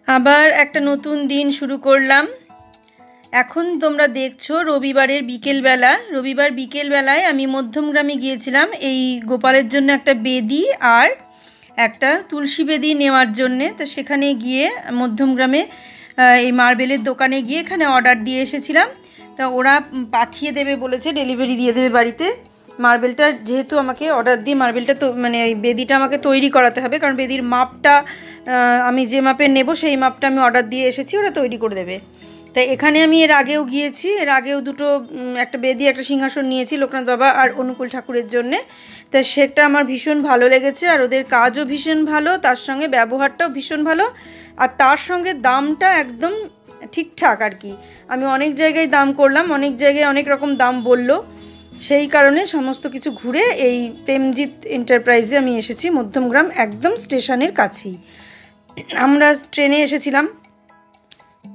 আবার একটা নতুন দিন শুরু করলাম। এখন তোমরা দেখছো রবিবার বিকেলবেলায় আমি মধ্যমগ্রামে গিয়েছিলাম এই গোপালের জন্য একটা বেদি আর একটা তুলসী বেদি নেওয়ার জন্যে। তো সেখানে গিয়ে মধ্যমগ্রামে এই মার্বেলের দোকানে গিয়ে এখানে অর্ডার দিয়ে এসেছিলাম। তা ওরা পাঠিয়ে দেবে বলেছে, ডেলিভারি দিয়ে দেবে বাড়িতে। মার্বেলটা যেহেতু আমাকে অর্ডার দিয়ে মার্বেলটা তো মানে এই বেদিটা আমাকে তৈরি করাতে হবে, কারণ বেদির মাপটা আমি যে মাপের নেব সেই মাপটা আমি অর্ডার দিয়ে এসেছি, ওরা তৈরি করে দেবে। তাই এখানে আমি এর আগেও গিয়েছি, এর আগেও দুটো একটা বেদি একটা সিংহাসন নিয়েছি লোকনাথ বাবা আর অনুকূল ঠাকুরের জন্যে। তা সেটা আমার ভীষণ ভালো লেগেছে, আর ওদের কাজও ভীষণ ভালো, তার সঙ্গে ব্যবহারটাও ভীষণ ভালো, আর তার সঙ্গে দামটা একদম ঠিকঠাক আর কি। আমি অনেক জায়গায় দাম করলাম, অনেক জায়গায় অনেক রকম দাম বললো, সেই কারণে সমস্ত কিছু ঘুরে এই প্রেমজিৎ এন্টারপ্রাইজে আমি এসেছি, মধ্যমগ্রাম একদম স্টেশনের কাছেই। আমরা ট্রেনে এসেছিলাম,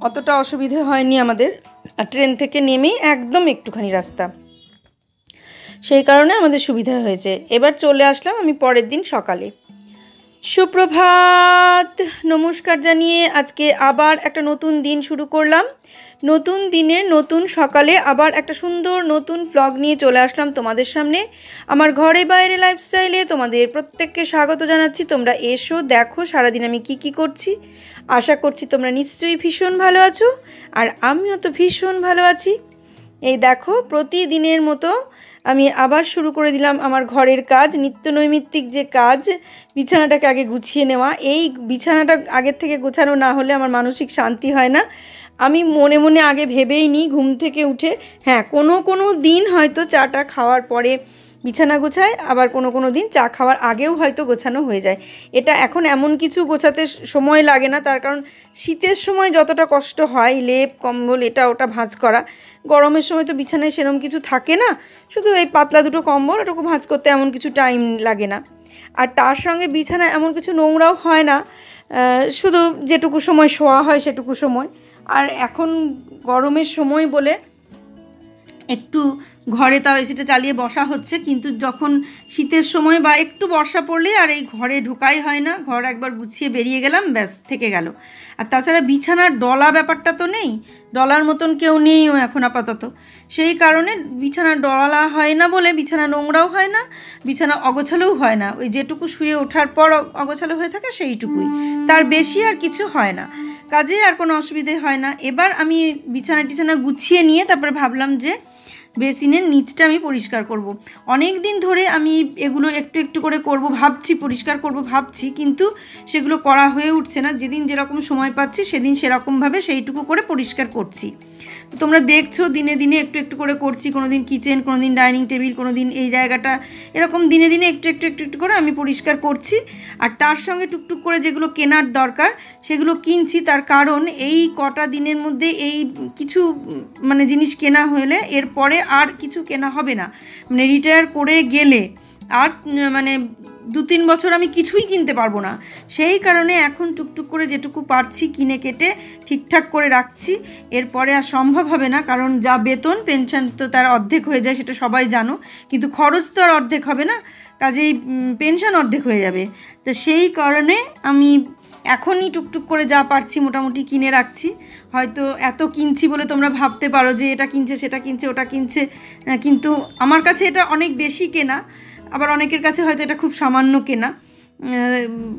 অতটা অসুবিধে হয়নি আমাদের, আর ট্রেন থেকে নেমেই একদম একটুখানি রাস্তা, সেই কারণে আমাদের সুবিধা হয়েছে। এবার চলে আসলাম আমি পরের দিন সকালে। সুপ্রভাত, নমস্কার জানিয়ে আজকে আবার একটা নতুন দিন শুরু করলাম। নতুন দিনের নতুন সকালে আবার একটা সুন্দর নতুন ভ্লগ নিয়ে চলে আসলাম তোমাদের সামনে। আমার ঘরে বাইরে লাইফস্টাইলে তোমাদের প্রত্যেককে স্বাগত জানাচ্ছি। তোমরা এসো, দেখো সারাদিন আমি কি করছি। আশা করছি তোমরা নিশ্চয়ই ভীষণ ভালো আছো, আর আমিও তো ভীষণ ভালো আছি। এই দেখো, প্রতিদিনের মতো আমি আবার শুরু করে দিলাম আমার ঘরের কাজ, নিত্য নৈমিত্তিক যে কাজ, বিছানাটাকে আগে গুছিয়ে নেওয়া। এই বিছানাটা আগের থেকে গোছানো না হলে আমার মানসিক শান্তি হয় না। আমি মনে মনে আগে ভেবেই নিই ঘুম থেকে উঠে, হ্যাঁ কোনো দিন হয়তো চাটা খাওয়ার পরে বিছানা গোছায়, আবার কোনো দিন চা খাওয়ার আগেও হয়তো গোছানো হয়ে যায়। এটা এখন এমন কিছু গোছাতে সময় লাগে না, তার কারণ শীতের সময় যতটা কষ্ট হয় লেপ কম্বল এটা ওটা ভাঁজ করা, গরমের সময় তো বিছানায় সেরকম কিছু থাকে না, শুধু এই পাতলা দুটো কম্বল ওটুকু ভাঁজ করতে এমন কিছু টাইম লাগে না। আর তার সঙ্গে বিছানা এমন কিছু নোংরাও হয় না, শুধু যেটুকু সময় শোয়া হয় সেটুকু সময়। আর এখন গরমের সময় বলে একটু ঘরে তাও এসিটা চালিয়ে বসা হচ্ছে, কিন্তু যখন শীতের সময় বা একটু বর্ষা পড়লে আর এই ঘরে ঢোকাই হয় না, ঘর একবার গুছিয়ে বেরিয়ে গেলাম ব্যাস থেকে গেল। আর তাছাড়া বিছানার ডলা ব্যাপারটা তো নেই, ডলার মতন কেউ নেইও এখন আপাতত, সেই কারণে বিছানা ডলা হয় না বলে বিছানা নোংরাও হয় না, বিছানা অগোছালোও হয় না। ওই যেটুকু শুয়ে ওঠার পর অগোছালো হয়ে থাকে সেইটুকুই, তার বেশি আর কিছু হয় না, কাজে আর কোনো অসুবিধে হয় না। এবার আমি বিছানা গুছিয়ে নিয়ে তারপরে ভাবলাম যে বেসিনের নিচটা আমি পরিষ্কার করব। অনেক দিন ধরে আমি এগুলো একটু করে করব ভাবছি, পরিষ্কার করব ভাবছি, কিন্তু সেগুলো করা হয়ে উঠছে না। যেদিন যেরকম সময় পাচ্ছি সেদিন সেরকমভাবে সেইটুকু করে পরিষ্কার করছি। তোমরা দেখছো দিনে একটু করে করছি, কোনো দিন কিচেন, কোনো দিন ডাইনিং টেবিল, কোনো দিন এই জায়গাটা, এরকম দিনে একটু করে আমি পরিষ্কার করছি। আর তার সঙ্গে টুকটুক করে যেগুলো কেনার দরকার সেগুলো কিনছি, তার কারণ এই কটা দিনের মধ্যে এই কিছু মানে জিনিস কেনা হলে এরপরে আর কিছু কেনা হবে না, মানে রিটায়ার করে গেলে আর মানে 2-3 বছর আমি কিছুই কিনতে পারবো না। সেই কারণে এখন টুকটুক করে যেটুকু পারছি কিনে কেটে ঠিকঠাক করে রাখছি। এরপরে আর সম্ভব হবে না, কারণ যা বেতন পেনশন তো তার অর্ধেক হয়ে যায়, সেটা সবাই জানো, কিন্তু খরচ তো আর অর্ধেক হবে না, কাজেই পেনশন অর্ধেক হয়ে যাবে। তো সেই কারণে আমি এখনই টুকটুক করে যা পারছি মোটামুটি কিনে রাখছি। হয়তো এত কিনছি বলে তোমরা ভাবতে পারো যে এটা কিনছে সেটা কিনছে ওটা কিনছে, কিন্তু আমার কাছে এটা অনেক বেশি কেনা, আবার অনেকের কাছে হয়তো এটা খুব সামান্য কেনা,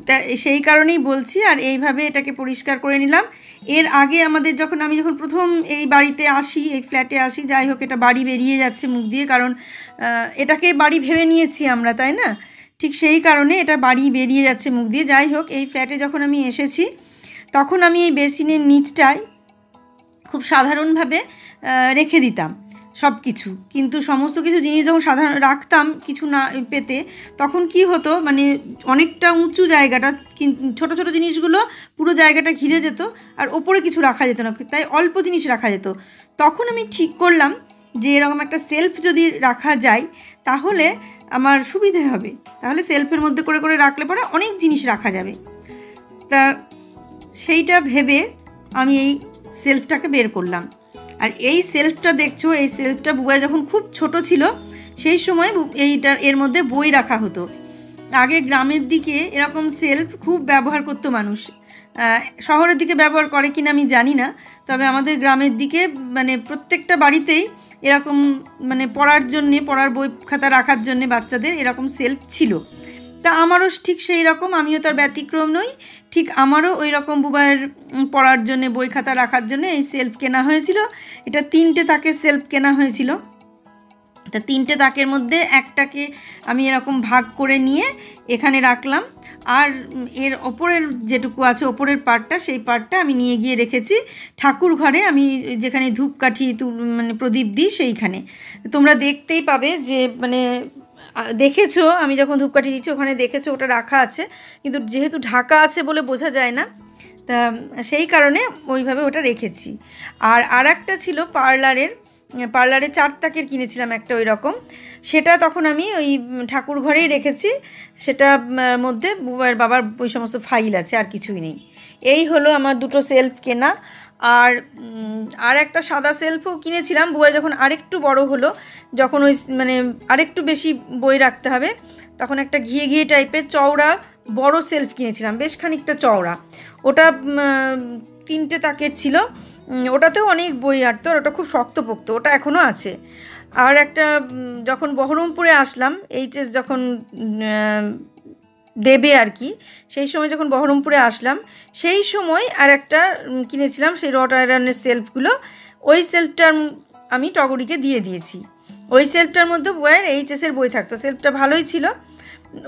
তা সেই কারণেই বলছি। আর এইভাবে এটাকে পরিষ্কার করে নিলাম। এর আগে আমি যখন প্রথম এই বাড়িতে আসি, এই ফ্ল্যাটে আসি, যাই হোক এটা বাড়ি বেরিয়ে যাচ্ছে মুখ দিয়ে, কারণ এটাকে বাড়ি ভেবে নিয়েছি আমরা, তাই না? ঠিক সেই কারণে এটা বাড়ি বেরিয়ে যাচ্ছে মুখ দিয়ে। যাই হোক, এই ফ্ল্যাটে যখন আমি এসেছি তখন আমি এই বেসিনের নিচটায় খুব সাধারণভাবে রেখে দিতাম সব কিছু, কিন্তু সমস্ত কিছু জিনিস যখন সাধারণ রাখতাম কিছু না পেতে, তখন কি হতো মানে অনেকটা উঁচু জায়গাটা, ছোটো ছোটো জিনিসগুলো পুরো জায়গাটা ঘিরে যেত, আর ওপরে কিছু রাখা যেত না, তাই অল্প জিনিস রাখা যেত। তখন আমি ঠিক করলাম যে এরকম একটা সেলফ যদি রাখা যায় তাহলে আমার সুবিধে হবে, তাহলে সেলফের মধ্যে করে রাখলে পরে অনেক জিনিস রাখা যাবে। তা সেইটা ভেবে আমি এই সেলফটাকে বের করলাম। আর এই সেলফটা দেখছো, এই সেলফটা বুবাই যখন খুব ছোট ছিল সেই সময় এর মধ্যে বই রাখা হতো। আগে গ্রামের দিকে এরকম সেলফ খুব ব্যবহার করতো মানুষ, শহরের দিকে ব্যবহার করে কিনা আমি জানি না, তবে আমাদের গ্রামের দিকে মানে প্রত্যেকটা বাড়িতেই এরকম মানে পড়ার জন্যে, পড়ার বই খাতা রাখার জন্যে বাচ্চাদের এরকম সেলফ ছিল। তা আমারও ঠিক সেই রকম, আমিও তার ব্যতিক্রম নই, ঠিক আমারও ওই রকম বুবাইয়ের পড়ার জন্যে, বই খাতা রাখার জন্যে এই সেলফ কেনা হয়েছিল। এটা 3টে তাকের সেলফ কেনা হয়েছিল। তা 3টে তাকের মধ্যে একটাকে আমি এরকম ভাগ করে নিয়ে এখানে রাখলাম, আর এর ওপরের যেটুকু আছে ওপরের পার্টটা, সেই পার্টটা আমি নিয়ে গিয়ে রেখেছি ঠাকুর ঘরে, আমি যেখানে ধূপকাঠি মানে প্রদীপ দিই সেইখানে। তোমরা দেখতেই পাবে যে মানে দেখেছো আমি যখন ধূপকাঠি দিচ্ছি ওখানে দেখেছো ওটা রাখা আছে, কিন্তু যেহেতু ঢাকা আছে বলে বোঝা যায় না, তা সেই কারণে ওইভাবে ওটা রেখেছি। আর একটা ছিল পার্লারে 4 তাকের কিনেছিলাম একটা ওই রকম, সেটা তখন আমি ওই ঠাকুর ঘরেই রেখেছি। সেটা মধ্যে বুবাইয়ের বাবার ওই সমস্ত ফাইল আছে, আর কিছুই নেই। এই হলো আমার 2টো সেলফ কেনা। আর একটা সাদা সেলফও কিনেছিলাম বুবাই যখন আরেকটু বড় হলো, যখন ওই মানে আরেকটু বেশি বই রাখতে হবে, তখন একটা ঘিয়ে ঘিয়ে টাইপের চওড়া বড় সেলফ কিনেছিলাম, বেশ খানিকটা চওড়া। ওটা 3টে তাকের ছিল, ওটাতেও অনেক বই আটতো, আর ওটা খুব শক্তপোক্ত, ওটা এখনও আছে। আর একটা যখন বহরমপুরে আসলাম, এইচএস যখন দেবে আর কি, সেই সময় যখন বহরমপুরে আসলাম সেই সময় আর একটা কিনেছিলাম সেই রট আয়রনের সেলফগুলো। ওই সেলফটার আমি টগরিকে দিয়ে দিয়েছি। ওই সেলফটার মধ্যে বইয়ের এইচএসের বই থাকতো, সেলফটা ভালোই ছিল,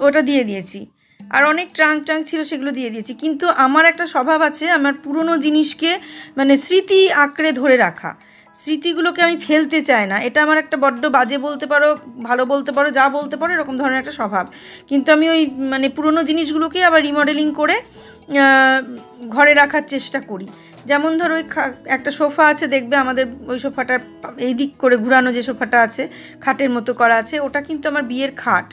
ওটা দিয়ে দিয়েছি। আর অনেক ট্রাঙ্ক ছিল, সেগুলো দিয়ে দিয়েছি। কিন্তু আমার একটা স্বভাব আছে, আমার পুরনো জিনিসকে মানে স্মৃতি আঁকড়ে ধরে রাখা, স্মৃতিগুলোকে আমি ফেলতে চাই না। এটা আমার একটা বড্ড বাজে বলতে পারো, ভালো বলতে পারো, যা বলতে পারো, এরকম ধরনের একটা স্বভাব। কিন্তু আমি ওই মানে পুরনো জিনিসগুলোকে আবার রিমডেলিং করে ঘরে রাখার চেষ্টা করি। যেমন ধরো ওই একটা সোফা আছে, দেখবে আমাদের ওই সোফাটার এই দিক করে ঘুরানো যে সোফাটা আছে, খাটের মতো করা আছে, ওটা কিন্তু আমার বিয়ের খাট।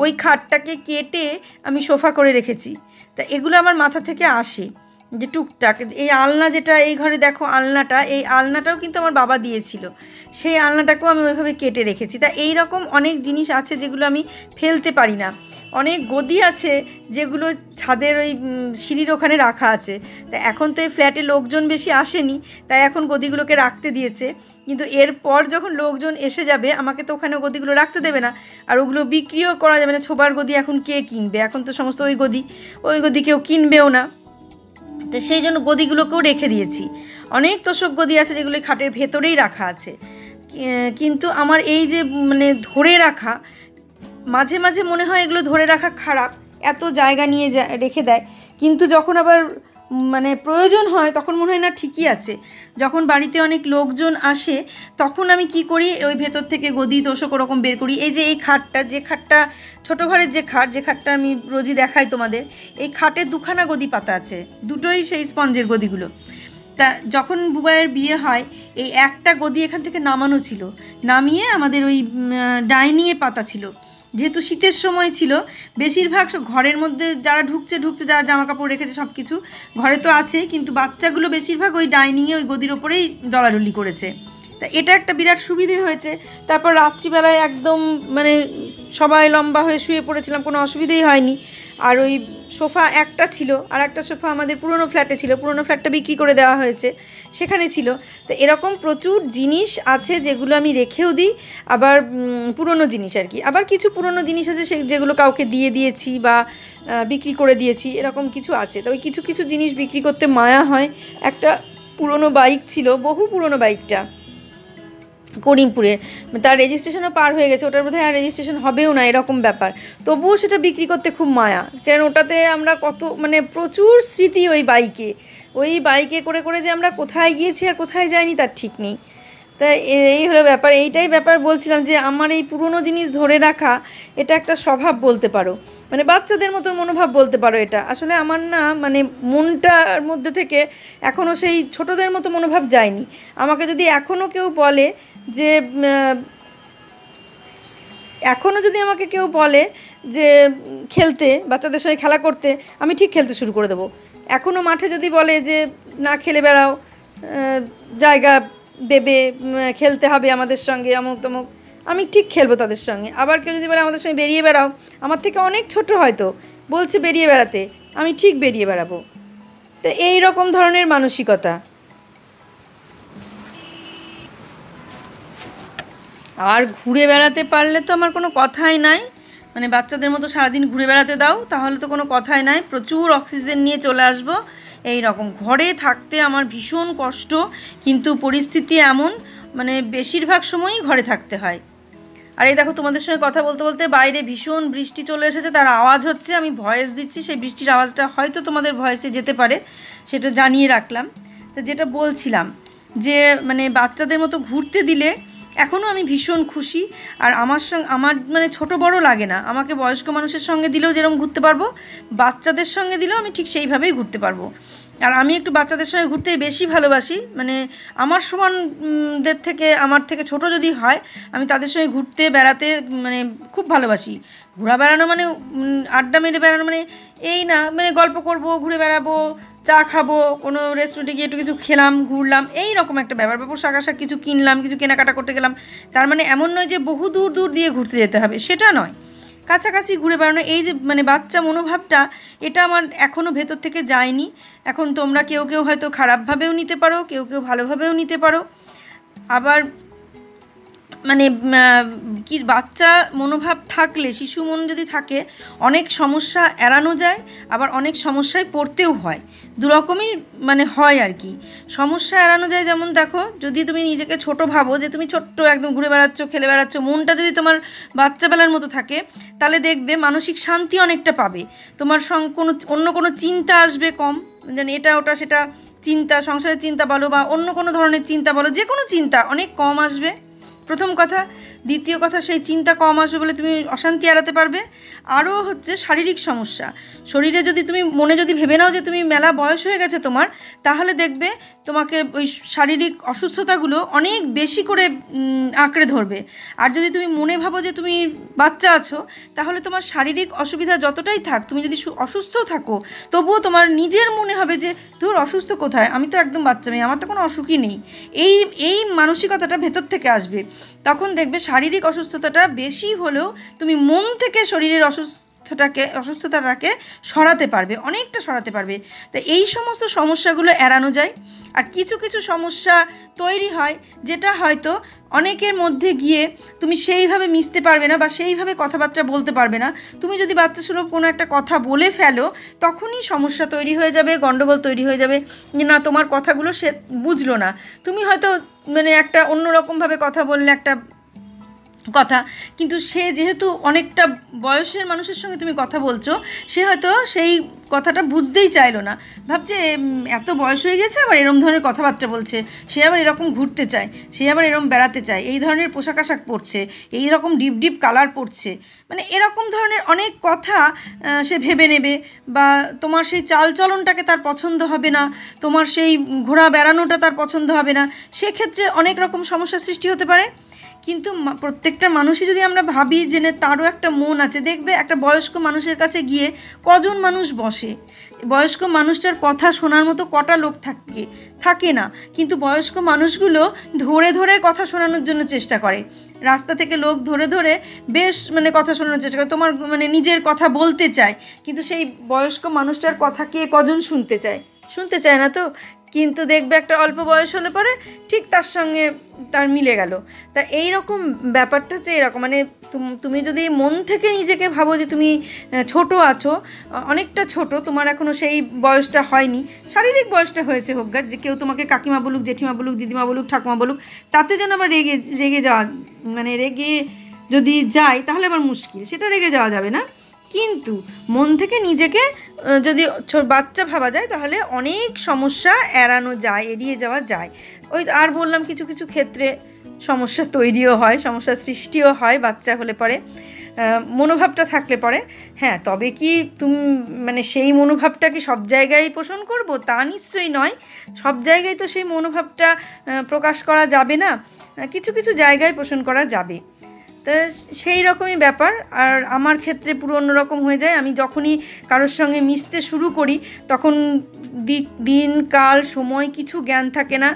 ওই খাটটাকে কেটে আমি সোফা করে রেখেছি। তা এগুলো আমার মাথা থেকে আসে যে টুকটাক। এই আলনা যেটা এই ঘরে দেখো, আলনাটা, এই আলনাটাও কিন্তু আমার বাবা দিয়েছিল, সেই আলনাটাকেও আমি ওইভাবে কেটে রেখেছি। তা এই রকম অনেক জিনিস আছে যেগুলো আমি ফেলতে পারি না। অনেক গদি আছে যেগুলো ছাদের ওই সিঁড়ির ওখানে রাখা আছে। তা এখন তো এই ফ্ল্যাটে লোকজন বেশি আসেনি, তাই এখন গদিগুলোকে রাখতে দিয়েছে। কিন্তু এরপর যখন লোকজন এসে যাবে, আমাকে তো ওখানে গদিগুলো রাখতে দেবে না, আর ওগুলো বিক্রিও করা যাবে না। ছোবার গদি এখন কে কিনবে? এখন তো সমস্ত ওই গদি কেউ কিনবেও না। তো সেই জন্য গদিগুলোকেও রেখে দিয়েছি। অনেক তোষক গদি আছে যেগুলো খাটের ভেতরেই রাখা আছে। কিন্তু আমার এই যে মানে ধরে রাখা, মাঝে মাঝে মনে হয় এগুলো ধরে রাখা খারাপ, এত জায়গা নিয়ে রেখে দেয়। কিন্তু যখন আবার মানে প্রয়োজন হয় তখন মনে হয় না ঠিকই আছে। যখন বাড়িতে অনেক লোকজন আসে তখন আমি কি করি, ওই ভেতর থেকে গদি তোষক ওরকম বের করি। এই যে এই খাটটা, যে খাটটা ছোটো ঘরের যে খাটটা আমি রোজই দেখাই তোমাদের, এই খাটের 2খানা গদি পাতা আছে, দুটোই সেই স্পঞ্জের গদিগুলো। তা যখন বুবাইয়ের বিয়ে হয়, এই একটা গদি এখান থেকে নামানো ছিল, নামিয়ে আমাদের ওই ডাইনিংয়ে পাতা ছিল। যেহেতু শীতের সময় ছিল, বেশিরভাগ ঘরের মধ্যে যারা ঢুকছে যারা জামা কাপড় রেখেছে সব কিছু ঘরে তো আছে, কিন্তু বাচ্চাগুলো বেশিরভাগ ওই ডাইনিংয়ে ওই গদির ওপরেই ডলাডলি করেছে। তা এটা একটা বিরাট সুবিধে হয়েছে। তারপর রাত্রিবেলায় একদম মানে সবাই লম্বা হয়ে শুয়ে পড়েছিলাম, কোনো অসুবিধেই হয়নি। আর ওই সোফা একটা ছিল, আর একটা সোফা আমাদের পুরনো ফ্ল্যাটে ছিল, পুরনো ফ্ল্যাটটা বিক্রি করে দেওয়া হয়েছে, সেখানে ছিল। তো এরকম প্রচুর জিনিস আছে যেগুলো আমি রেখেও দিই, আবার পুরনো জিনিস আর কি। আবার কিছু পুরনো জিনিস আছে যেগুলো কাউকে দিয়ে দিয়েছি বা বিক্রি করে দিয়েছি, এরকম কিছু আছে। তবে কিছু কিছু জিনিস বিক্রি করতে মায়া হয়। একটা পুরনো বাইক ছিল, বহু পুরনো বাইকটা, করিমপুরের, তার রেজিস্ট্রেশনও পার হয়ে গেছে, ওটার বোধহয় আর রেজিস্ট্রেশন হবেও না, এরকম ব্যাপার। তবুও সেটা বিক্রি করতে খুব মায়া, কারণ ওটাতে আমরা কত মানে প্রচুর স্মৃতি ওই বাইকে করে করে যে আমরা কোথায় গিয়েছি আর কোথায় যাইনি তার ঠিক নেই। তাই এই হলো ব্যাপার। এইটাই ব্যাপার বলছিলাম যে আমার এই পুরনো জিনিস ধরে রাখা, এটা একটা স্বভাব বলতে পারো, মানে বাচ্চাদের মতো মনোভাব বলতে পারো। এটা আসলে আমার না মানে মনটার মধ্যে থেকে এখনও সেই ছোটদের মতো মনোভাব যায়নি। আমাকে যদি এখনও কেউ বলে যে আমাকে কেউ বলে যে খেলতে, বাচ্চাদের সঙ্গে খেলা করতে, আমি ঠিক খেলতে শুরু করে দেবো। এখনও মাঠে যদি বলে যে না খেলে বেড়াও, জায়গা দেবে, খেলতে হবে আমাদের সঙ্গে অমুক তমুক, আমি ঠিক খেলবো তাদের সঙ্গে। আবার কেউ যদি বলে আমাদের সঙ্গে বেরিয়ে বেড়াও, আমার থেকে অনেক ছোট হয়তো, বলছে বেরিয়ে বেড়াতে, আমি ঠিক বেরিয়ে বেড়াবো। তো এই রকম ধরনের মানসিকতা। আর ঘুরে বেড়াতে পারলে তো আমার কোনো কথাই নাই, মানে বাচ্চাদের মতো সারাদিন ঘুরে বেড়াতে দাও, তাহলে তো কোনো কথাই নাই, প্রচুর অক্সিজেন নিয়ে চলে আসবো। এই রকম ঘরে থাকতে আমার ভীষণ কষ্ট, কিন্তু পরিস্থিতি এমন, মানে বেশিরভাগ সময়ই ঘরে থাকতে হয়। আর এই দেখো তোমাদের সঙ্গে কথা বলতে বলতে বাইরে ভীষণ বৃষ্টি চলে এসেছে, তার আওয়াজ হচ্ছে, আমি ভয়েস দিচ্ছি, সেই বৃষ্টির আওয়াজটা হয়তো তোমাদের ভয়েসে যেতে পারে, সেটা জানিয়ে রাখলাম। তো যেটা বলছিলাম যে মানে বাচ্চাদের মতো ঘুরতে দিলে এখনও আমি ভীষণ খুশি। আর আমার মানে ছোট বড় লাগে না, আমাকে বয়স্ক মানুষের সঙ্গে দিলেও যেরকম ঘুরতে পারবো, বাচ্চাদের সঙ্গে দিলেও আমি ঠিক সেইভাবেই ঘুরতে পারবো। আর আমি একটু বাচ্চাদের সঙ্গে ঘুরতে বেশি ভালোবাসি, মানে আমার সমানদের থেকে, আমার থেকে ছোট যদি হয়, আমি তাদের সঙ্গে ঘুরতে বেড়াতে মানে খুব ভালোবাসি। ঘোরা বেড়ানো মানে আড্ডা মেরে বেড়ানো মানে এই না, মানে গল্প করব, ঘুরে বেড়াবো, চা খাবো, কোনো রেস্টুরেন্টে গিয়ে একটু কিছু খেলাম, ঘুরলাম, এই রকম একটা ব্যাপার। পোশাক আশাক কিছু কিনলাম, কিছু কেনাকাটা করতে গেলাম, তার মানে এমন নয় যে বহু দূর দূর দিয়ে ঘুরতে যেতে হবে, সেটা নয়, কাছাকাছি ঘুরে বেড়ানো। এই যে মানে বাচ্চা মনোভাবটা, এটা আমার এখনও ভেতর থেকে যায়নি। এখন তোমরা কেউ কেউ হয়তো খারাপভাবেও নিতে পারো, কেউ কেউ ভালোভাবেও নিতে পারো। আবার মানে কি বাচ্চা মনোভাব থাকলে, শিশু মন যদি থাকে, অনেক সমস্যা এড়ানো যায়, আবার অনেক সমস্যায় পড়তেও হয়, দুরকমই মানে হয় আর কি। সমস্যা এড়ানো যায় যেমন দেখো, যদি তুমি নিজেকে ছোট ভাবো, যে তুমি ছোট্ট একদম ঘুরে বেড়াচ্ছ, খেলে বেড়াচ্ছ, মনটা যদি তোমার বাচ্চাবেলার মতো থাকে, তাহলে দেখবে মানসিক শান্তি অনেকটা পাবে। তোমার অন্য কোনো চিন্তা আসবে কম, যেন এটা ওটা সেটা চিন্তা, সংসারের চিন্তা বলো বা অন্য কোনো ধরনের চিন্তা বলো, যে কোনো চিন্তা অনেক কম আসবে, প্রথম কথা। দ্বিতীয় কথা, সেই চিন্তা কম আসবে বলে তুমি অশান্তি এড়াতে পারবে। আরও হচ্ছে শারীরিক সমস্যা, শরীরে যদি তুমি মনে যদি ভেবে নাও যে তুমি মেলা বয়স হয়ে গেছে তোমার, তাহলে দেখবে তোমাকে ওই শারীরিক অসুস্থতাগুলো অনেক বেশি করে আঁকড়ে ধরবে। আর যদি তুমি মনে ভাবো যে তুমি বাচ্চা আছো, তাহলে তোমার শারীরিক অসুবিধা যতটাই থাক, তুমি যদি অসুস্থ থাকো, তবুও তোমার নিজের মনে হবে যে ধর অসুস্থ কোথায়, আমি তো একদম বাচ্চা মেয়ে, আমার তো কোনো অসুখই নেই। এই মানসিকতাটা ভেতর থেকে আসবে। তখন দেখবে শারীরিক অসুস্থতাটা বেশি হলেও তুমি মন থেকে শরীরের অসুস্থতাটাকে সরাতে পারবে, অনেকটা সরাতে পারবে। তো এই সমস্ত সমস্যাগুলো এড়ানো যায়। আর কিছু কিছু সমস্যা তৈরি হয়, যেটা হয়তো অনেকের মধ্যে গিয়ে তুমি সেইভাবে মিশতে পারবে না বা সেইভাবে কথাবার্তা বলতে পারবে না। তুমি যদি বাচ্চা সুলভ কোনো একটা কথা বলে ফেলো, তখনই সমস্যা তৈরি হয়ে যাবে, গণ্ডগোল তৈরি হয়ে যাবে, যে না তোমার কথাগুলো সে বুঝলো না। তুমি হয়তো মানে একটা অন্যরকমভাবে কথা বললে একটা কথা, কিন্তু সে যেহেতু অনেকটা বয়সের মানুষের সঙ্গে তুমি কথা বলছো, সে হয়তো সেই কথাটা বুঝতেই চাইলো না, ভাবছে এত বয়স হয়ে গেছে আবার এরম ধরনের কথাবার্তা বলছে, সে আবার এরকম ঘুরতে চায়, সে আবার এরম বেড়াতে চায়, এই ধরনের পোশাক আশাক পরছে, এই রকম ডিপ ডিপ কালার পরছে, মানে এরকম ধরনের অনেক কথা সে ভেবে নেবে। বা তোমার সেই চালচলনটাকে তার পছন্দ হবে না, তোমার সেই ঘোরা বেড়ানোটা তার পছন্দ হবে না, সেক্ষেত্রে অনেক রকম সমস্যার সৃষ্টি হতে পারে। কিন্তু প্রত্যেকটা মানুষই যদি আমরা ভাবি যে তারও একটা মন আছে, দেখবে একটা বয়স্ক মানুষের কাছে গিয়ে কজন মানুষ বসে, বয়স্ক মানুষটার কথা শোনার মতো কটা লোক থাকে না, কিন্তু বয়স্ক মানুষগুলো ধরে ধরে কথা শোনানোর জন্য চেষ্টা করে, রাস্তা থেকে লোক ধরে ধরে বেশ মানে কথা শোনানোর চেষ্টা করে, তোমার মানে নিজের কথা বলতে চায়, কিন্তু সেই বয়স্ক মানুষটার কথা কে কজন শুনতে চায় না তো। কিন্তু দেখবে একটা অল্প বয়স হলে পরে ঠিক তার সঙ্গে তার মিলে গেল। তা এই রকম ব্যাপারটা হচ্ছে এরকম, মানে তুমি যদি মন থেকে নিজেকে ভাবো যে তুমি ছোট আছো, অনেকটা ছোট, তোমার এখনও সেই বয়সটা হয়নি, শারীরিক বয়সটা হয়েছে হোক গা, যে কেউ তোমাকে কাকিমা বলুক, জেঠিমা বলুক, দিদিমা বলুক, ঠাকুমা বলুক, তাতে যেন আবার রেগে যাওয়া, মানে রেগে যদি যাই তাহলে আবার মুশকিল, সেটা রেগে যাওয়া যাবে না। কিন্তু মন থেকে নিজেকে যদি বাচ্চা ভাবা যায়, তাহলে অনেক সমস্যা এড়িয়ে যাওয়া যায়। ওই আর বললাম, কিছু কিছু ক্ষেত্রে সমস্যা তৈরিও হয়, সমস্যার সৃষ্টিও হয় বাচ্চা হলে পরে, মনোভাবটা থাকলে পরে। হ্যাঁ, তবে কি তুমি মানে সেই মনোভাবটা কি সব জায়গায় পোষণ করব, তা নিশ্চয়ই নয়। সব জায়গায় তো সেই মনোভাবটা প্রকাশ করা যাবে না, কিছু কিছু জায়গায় পোষণ করা যাবে। তা সেই রকমই ব্যাপার। আর আমার ক্ষেত্রে পুরো অন্যরকম হয়ে যায়, আমি যখনই কারোর সঙ্গে মিশতে শুরু করি, তখন দিন কাল সময় কিছু জ্ঞান থাকে না,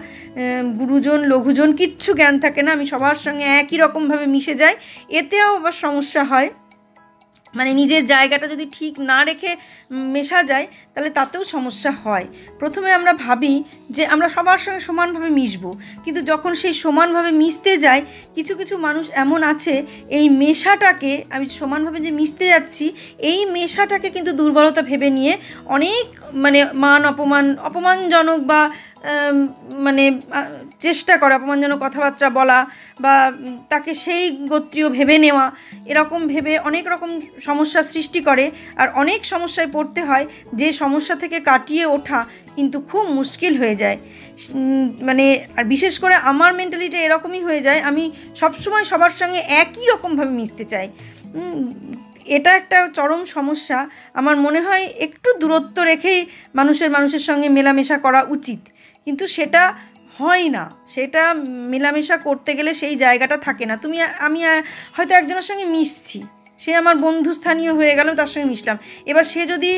গুরুজন লঘুজন কিচ্ছু জ্ঞান থাকে না, আমি সবার সঙ্গে একই রকমভাবে মিশে যাই, এতেও আবার সমস্যা হয়। মানে নিজের জায়গাটা যদি ঠিক না রেখে মেশা যায় তাহলে তাতেও সমস্যা হয়। প্রথমে আমরা ভাবি যে আমরা সবার সঙ্গে সমানভাবে মিশবো, কিন্তু যখন সেই সমানভাবে মিশতে যাই কিছু কিছু মানুষ এমন আছে এই মেশাটাকে, আমি সমানভাবে যে মিশতে যাচ্ছি এই মেশাটাকে কিন্তু দুর্বলতা ভেবে নিয়ে অনেক মানে অপমানজনক বা মানে চেষ্টা করে অপমানজনক কথাবার্তা বলা বা তাকে সেই গোত্রীয় ভেবে নেওয়া, এরকম ভেবে অনেক রকম সমস্যার সৃষ্টি করে। আর অনেক সমস্যায় পড়তে হয়, যে সমস্যা থেকে কাটিয়ে ওঠা কিন্তু খুব মুশকিল হয়ে যায়। মানে আর বিশেষ করে আমার মেন্টালিটি এরকমই হয়ে যায়, আমি সবসময় সবার সঙ্গে একই রকমভাবে মিশতে চাই। এটা একটা চরম সমস্যা। আমার মনে হয় একটু দূরত্ব রেখেই মানুষের সঙ্গে মেলামেশা করা উচিত, কিন্তু সেটা হয় না। সেটা মেলামেশা করতে গেলে সেই জায়গাটা থাকে না। আমি হয়তো একজনের সঙ্গে মিশছি, সে আমার বন্ধু স্থানীয় হয়ে গেল, তার সঙ্গে মিশলাম, এবার সে যদি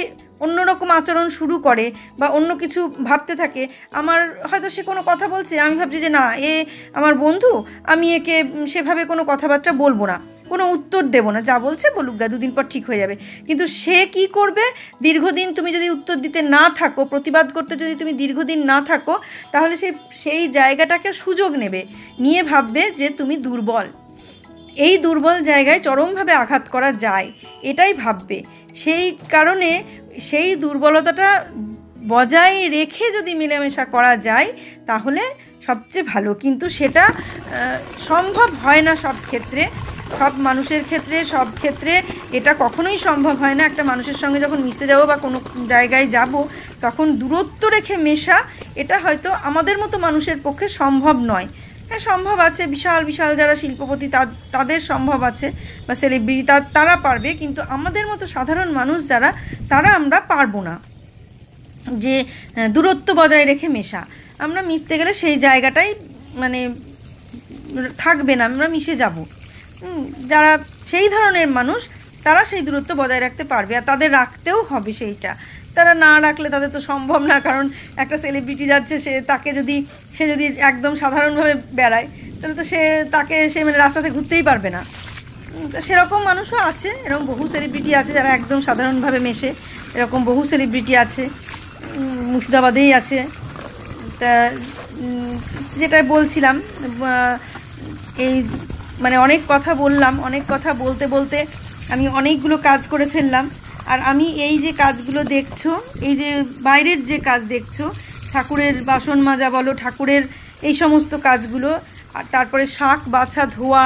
অন্যরকম আচরণ শুরু করে বা অন্য কিছু ভাবতে থাকে, আমার হয়তো সে কোনো কথা বলছে, আমি ভাবছি যে না এ আমার বন্ধু, আমি একে সেভাবে কোনো কথাবার্তা বলবো না, কোনো উত্তর দেবো না, যা বলছে বলুক গা, দুদিন পর ঠিক হয়ে যাবে। কিন্তু সে কি করবে, দীর্ঘদিন তুমি যদি উত্তর দিতে না থাকো, প্রতিবাদ করতে যদি তুমি দীর্ঘদিন না থাকো, তাহলে সেই জায়গাটাকে সুযোগ নেবে, নিয়ে ভাববে যে তুমি দুর্বল। এই দুর্বল জায়গায় চরমভাবে আঘাত করা যায় এটাই ভাববে। সেই কারণে সেই দুর্বলতাটা বজায় রেখে যদি মেলামেশা করা যায় তাহলে সবচেয়ে ভালো, কিন্তু সেটা সম্ভব হয় না সব ক্ষেত্রে, সব মানুষের ক্ষেত্রে, সব ক্ষেত্রে এটা কখনোই সম্ভব হয় না। একটা মানুষের সঙ্গে যখন মিশে যাব বা কোনো জায়গায় যাব তখন দূরত্ব রেখে মেশা, এটা হয়তো আমাদের মতো মানুষের পক্ষে সম্ভব নয়। হ্যাঁ, সম্ভব আছে, বিশাল বিশাল যারা শিল্পপতি তাদের সম্ভব আছে, বা সেলিব্রিটি তারা পারবে, কিন্তু আমাদের মতো সাধারণ মানুষ যারা, তারা আমরা পারবো না যে দূরত্ব বজায় রেখে মেশা। আমরা মিশতে গেলে সেই জায়গাটাই মানে থাকবে না, আমরা মিশে যাব। যারা সেই ধরনের মানুষ তারা সেই দূরত্ব বজায় রাখতে পারবে, আর তাদের রাখতেও হবে সেইটা। তারা না রাখলে তাদের তো সম্ভব না, কারণ একটা সেলিব্রিটি যাচ্ছে, সে যদি একদম সাধারণভাবে বেড়ায় তাহলে তো সে মানে রাস্তাতে ঘুরতেই পারবে না। সেরকম মানুষও আছে, এরকম বহু সেলিব্রিটি আছে যারা একদম সাধারণভাবে মেশে, এরকম বহু সেলিব্রিটি আছে, মুর্শিদাবাদেই আছে। তা যেটা বলছিলাম, এই মানে অনেক কথা বললাম, অনেক কথা বলতে বলতে আমি অনেকগুলো কাজ করে ফেললাম। আর আমি এই যে কাজগুলো দেখছো, এই যে বাইরের যে কাজ দেখছো, ঠাকুরের বাসন মাজা বলো, ঠাকুরের এই সমস্ত কাজগুলো, আর তারপরে শাক বাছা ধোয়া,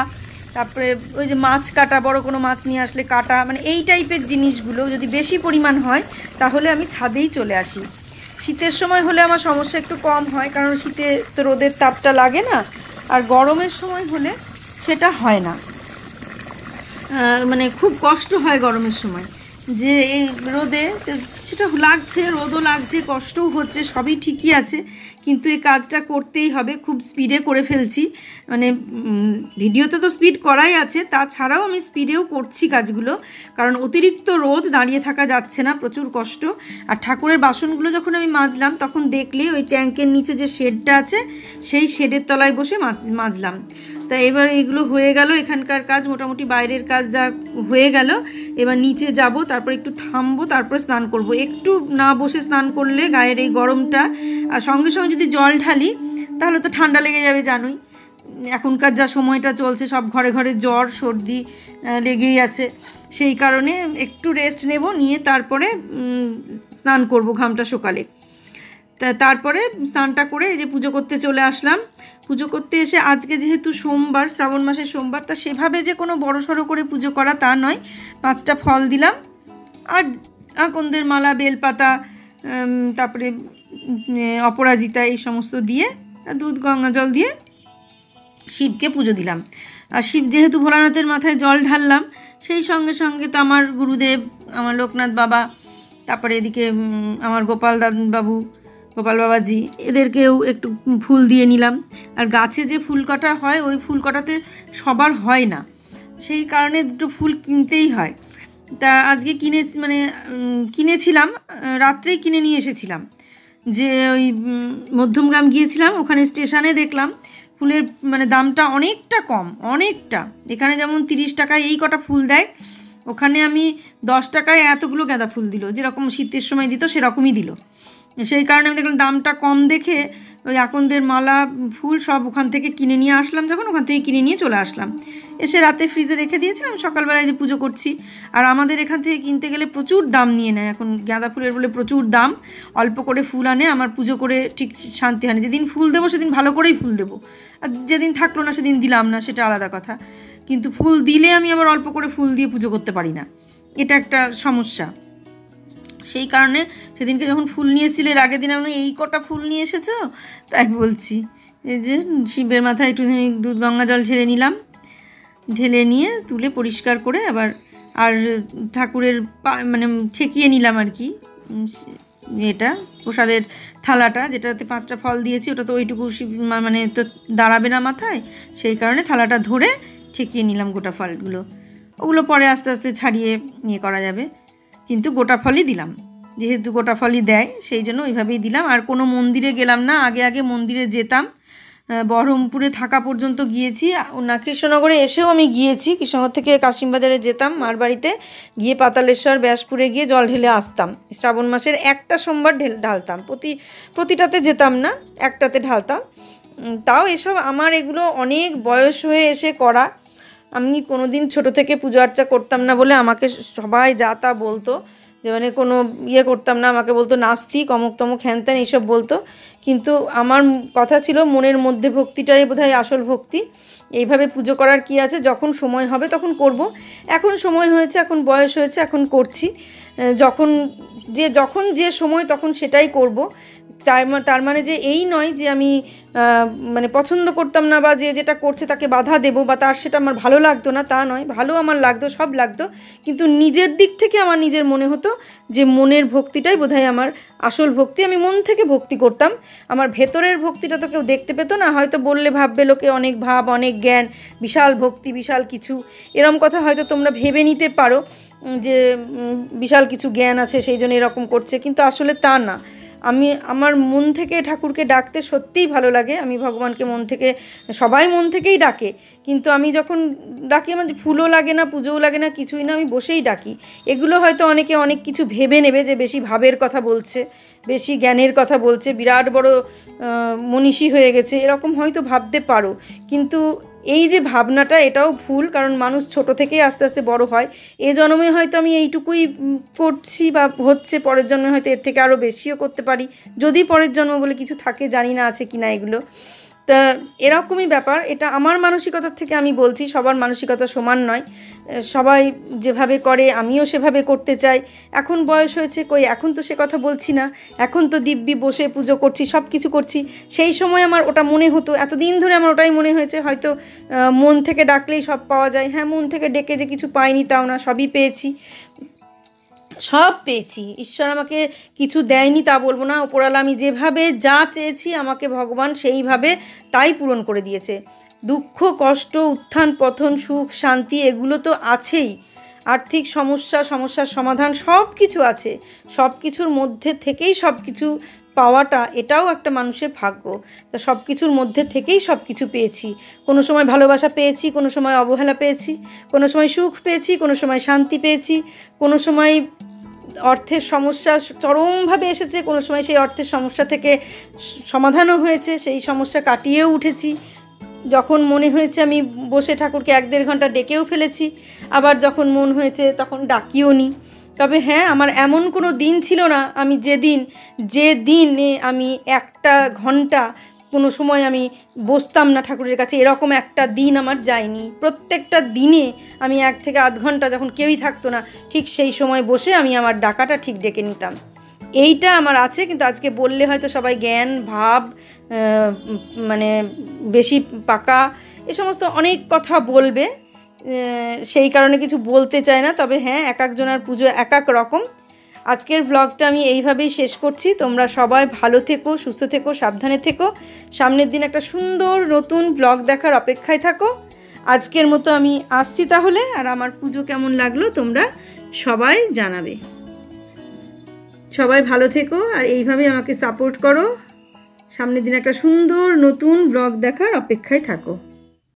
তারপরে ওই যে মাছ কাটা, বড় কোনো মাছ নিয়ে আসলে কাটা, মানে এই টাইপের জিনিসগুলো যদি বেশি পরিমাণ হয় তাহলে আমি ছাদেই চলে আসি। শীতের সময় হলে আমার সমস্যা একটু কম হয়, কারণ শীতে তো রোদের তাপটা লাগে না, আর গরমের সময় হলে সেটা হয় না, মানে খুব কষ্ট হয় গরমের সময়, যে এই রোদে সেটা লাগছে, রোদও লাগছে, কষ্টও হচ্ছে, সবই ঠিকই আছে, কিন্তু এই কাজটা করতেই হবে। খুব স্পিডে করে ফেলছি, মানে ভিডিওতে তো স্পিড করাই আছে, তাছাড়াও আমি স্পিডেও করছি কাজগুলো, কারণ অতিরিক্ত রোদ, দাঁড়িয়ে থাকা যাচ্ছে না, প্রচুর কষ্ট। আর ঠাকুরের বাসনগুলো যখন আমি মাজলাম তখন দেখলে ওই ট্যাঙ্কের নিচে যে শেডটা আছে সেই শেডের তলায় বসে মাজলাম। তা এবার এগুলো হয়ে গেল, এখানকার কাজ মোটামুটি, বাইরের কাজ যা হয়ে গেল। এবার নিচে যাব, তারপর একটু থামবো, তারপর স্নান করব। একটু না বসে স্নান করলে গায়ের এই গরমটা, আর সঙ্গে সঙ্গে যদি জল ঢালি তাহলে তো ঠান্ডা লেগে যাবে, জানোই এখনকার যা সময়টা চলছে, সব ঘরে ঘরে জ্বর সর্দি লেগেই আছে। সেই কারণে একটু রেস্ট নেব, নিয়ে তারপরে স্নান করব ঘামটা সকালে। তারপরে স্নানটা করে এই যে পুজো করতে চলে আসলাম। পুজো করতে এসে আজকে যেহেতু সোমবার, শ্রাবণ মাসের সোমবার, তা সেভাবে যে কোনো বড়সড় করে পুজো করা তা নয়, 5টা ফল দিলাম, আর আকন্দের মালা, বেলপাতা, তারপরে অপরাজিতা, এই সমস্ত দিয়ে দুধ গঙ্গা জল দিয়ে শিবকে পুজো দিলাম। আর শিব যেহেতু ভোলানাথের মাথায় জল ঢাললাম, সেই সঙ্গে সঙ্গে তো আমার গুরুদেব, আমার লোকনাথ বাবা, তারপরে এদিকে আমার গোপাল বাবাজি, এদেরকেও একটু ফুল দিয়ে নিলাম। আর গাছে যে ফুল কাটা হয়, ওই ফুল কাটাতে সবার হয় না, সেই কারণে দুটো ফুল কিনতেই হয়। তা আজকে কিনেছিলাম, রাত্রেই কিনে নিয়ে এসেছিলাম। যে ওই মধ্যমগ্রাম গিয়েছিলাম, ওখানে স্টেশনে দেখলাম ফুলের মানে দামটা অনেকটা কম, অনেকটা। এখানে যেমন 30 টাকায় এই কটা ফুল দেয়, ওখানে আমি 10 টাকায় এতগুলো গাঁদা ফুল দিল, যেরকম শীতের সময় দিত সেরকমই দিল। সেই কারণে আমি দেখলাম দামটা কম দেখে ওই আকন্দের মালা ফুল সব ওখান থেকে কিনে নিয়ে আসলাম, যখন ওখান থেকে কিনে নিয়ে চলে আসলাম, এসে রাতে ফ্রিজে রেখে দিয়েছিলাম, সকালবেলায় যে পুজো করছি। আর আমাদের এখান থেকে কিনতে গেলে প্রচুর দাম নিয়ে নেয় এখন, গাঁদা ফুলের বলে প্রচুর দাম, অল্প করে ফুল আনে, আমার পুজো করে ঠিক শান্তি হয় না। যেদিন ফুল দেবো সেদিন ভালো করেই ফুল দেবো, আর যেদিন থাকলো না সেদিন দিলাম না, সেটা আলাদা কথা। কিন্তু ফুল দিলে আমি আবার অল্প করে ফুল দিয়ে পুজো করতে পারি না, এটা একটা সমস্যা। সেই কারণে সেদিনকে যখন ফুল নিয়ে এসেছিল, এর আগের দিন আমি এই কটা ফুল নিয়ে এসেছো, তাই বলছি। এই যে শিবের মাথায় একটু দুধ গঙ্গা জল ঢেলে নিলাম, ঢেলে নিয়ে তুলে পরিষ্কার করে আবার আর ঠাকুরের মানে ঠেকিয়ে নিলাম আর কি, এটা প্রসাদের থালাটা যেটাতে 5টা ফল দিয়েছি, ওটা তো ওইটুকু মানে তো দাঁড়াবে না মাথায়, সেই কারণে থালাটা ধরে ঠেকিয়ে নিলাম গোটা ফলগুলো। ওগুলো পরে আস্তে আস্তে ছাড়িয়ে নিয়ে করা যাবে, কিন্তু গোটা ফলই দিলাম, যেহেতু গোটা ফলই দেয় সেই জন্য ওইভাবেই দিলাম। আর কোনো মন্দিরে গেলাম না, আগে আগে মন্দিরে যেতাম, বহরমপুরে থাকা পর্যন্ত গিয়েছি না, কৃষ্ণনগরে এসেও আমি গিয়েছি, কৃষ্ণনগর থেকে কাশিমবাজারে যেতাম মার বাড়িতে, গিয়ে পাতালেশ্বর ব্যাসপুরে গিয়ে জল ঢেলে আসতাম। শ্রাবণ মাসের একটা সোমবার ঢালতাম, প্রতিটাতে যেতাম না, একটাতে ঢালতাম। তাও এসব আমার এগুলো অনেক বয়স হয়ে এসে করা, আমি কোনো দিন ছোটো থেকে পুজো আর্চা করতাম না বলে আমাকে সবাই যা তা বলতো, যে মানে কোনো ইয়ে করতাম না, আমাকে বলতো নাস্তিক, অমুক তমুক হ্যান ত্যান এইসব বলতো। কিন্তু আমার কথা ছিল মনের মধ্যে ভক্তিটাই বোধহয় আসল ভক্তি, এইভাবে পুজো করার কি আছে, যখন সময় হবে তখন করব। এখন সময় হয়েছে, এখন বয়স হয়েছে, এখন করছি, যখন যে সময় তখন সেটাই করব। তার মানে যে এই নয় যে আমি মানে পছন্দ করতাম না, বা যে যেটা করছে তাকে বাধা দেবো, বা তার সেটা আমার ভালো লাগতো না, তা নয়, ভালো আমার লাগতো, সব লাগতো, কিন্তু নিজের দিক থেকে আমার নিজের মনে হতো যে মনের ভক্তিটাই বোধহয় আমার আসল ভক্তি, আমি মন থেকে ভক্তি করতাম। আমার ভেতরের ভক্তিটা তো কেউ দেখতে পেত না, হয়তো বললে ভাববে লোকে অনেক ভাব, অনেক জ্ঞান, বিশাল ভক্তি, বিশাল কিছু, এরম কথা হয়তো তোমরা ভেবে নিতে পারো যে বিশাল কিছু জ্ঞান আছে সেই জন্য এরকম করছে, কিন্তু আসলে তা না। আমি আমার মন থেকে ঠাকুরকে ডাকতে সত্যিই ভালো লাগে, আমি ভগবানকে মন থেকে, সবাই মন থেকেই ডাকে, কিন্তু আমি যখন ডাকি আমার ফুলও লাগে না, পুজোও লাগে না, কিছুই না, আমি বসেই ডাকি। এগুলো হয়তো অনেকে অনেক কিছু ভেবে নেবে যে বেশি ভাবের কথা বলছে, বেশি জ্ঞানের কথা বলছে, বিরাট বড় মনীষী হয়ে গেছে, এরকম হয়তো ভাবতে পারো, কিন্তু এই যে ভাবনাটা এটাও ভুল, কারণ মানুষ ছোট থেকেই আস্তে আস্তে বড় হয়। এ জন্মে হয়তো আমি এইটুকুই করছি বা হচ্ছে, পরের জন্মে হয়তো এর থেকে আরও বেশিও করতে পারি, যদি পরের জন্ম বলে কিছু থাকে, জানি না আছে কি না এগুলো। তা এরকমই ব্যাপার, এটা আমার মানসিকতার থেকে আমি বলছি, সবার মানসিকতা সমান নয়, সবাই যেভাবে করে আমিও সেভাবে করতে চাই। এখন বয়স হয়েছে, কই এখন তো সে কথা বলছি না, এখন তো দিব্যি বসে পুজো করছি, সব কিছু করছি। সেই সময় আমার ওটা মনে হতো, এতদিন ধরে আমার ওটাই মনে হয়েছে, হয়তো মন থেকে ডাকলেই সব পাওয়া যায়। হ্যাঁ, মন থেকে ডেকে যে কিছু পাইনি তাও না, সবই পেয়েছি, সব পেয়েছি। ঈশ্বর আমাকে কিছু দেয়নি তা বলবো না, ওপরওয়ালা আমি যেভাবে যা চেয়েছি আমাকে ভগবান সেইভাবে তাই পূরণ করে দিয়েছে। দুঃখ কষ্ট, উত্থান পতন, সুখ শান্তি, এগুলো তো আছেই, আর্থিক সমস্যার সমাধান, সব কিছু আছে। সব কিছুর মধ্যে থেকেই সব কিছু পাওয়াটা, এটাও একটা মানুষের ভাগ্য। তা সব কিছুর মধ্যে থেকেই সব কিছু পেয়েছি, কোনো সময় ভালোবাসা পেয়েছি, কোনো সময় অবহেলা পেয়েছি, কোনো সময় সুখ পেয়েছি, কোনো সময় শান্তি পেয়েছি, কোনো সময় অর্থের সমস্যা চরমভাবে এসেছে, কোনো সময় সেই অর্থের সমস্যা থেকে সমাধানও হয়েছে, সেই সমস্যা কাটিয়েও উঠেছি। যখন মনে হয়েছে আমি বসে ঠাকুরকে 1-1.5 ঘন্টা ডেকেও ফেলেছি, আবার যখন মন হয়েছে তখন ডাকিও নি। তবে হ্যাঁ, আমার এমন কোনো দিন ছিল না আমি যে দিনে আমি 1টা ঘন্টা কোনো সময় আমি বসতাম না ঠাকুরের কাছে, এরকম একটা দিন আমার যায়নি। প্রত্যেকটা দিনে আমি 1 থেকে আধ ঘন্টা, যখন কেউই থাকতো না, ঠিক সেই সময় বসে আমি আমার ডাকাটা ঠিক ডেকে নিতাম। এইটা আমার আছে, কিন্তু আজকে বললে হয়তো সবাই জ্ঞান ভাব মানে বেশি পাকা এ সমস্ত অনেক কথা বলবে, সেই কারণে কিছু বলতে চায় না। তবে হ্যাঁ, এক একজনের পুজো এক এক রকম। আজকের ব্লগটা আমি এইভাবেই শেষ করছি। তোমরা সবাই ভালো থেকো, সুস্থ থেকো, সাবধানে থেকো। সামনের দিন একটা সুন্দর নতুন ব্লগ দেখার অপেক্ষায় থাকো। আজকের মতো আমি আসছি তাহলে, আর আমার পুজো কেমন লাগলো তোমরা সবাই জানাবে। সবাই ভালো থেকো আর এইভাবে আমাকে সাপোর্ট করো। সামনের দিন একটা সুন্দর নতুন ব্লগ দেখার অপেক্ষায় থাকো।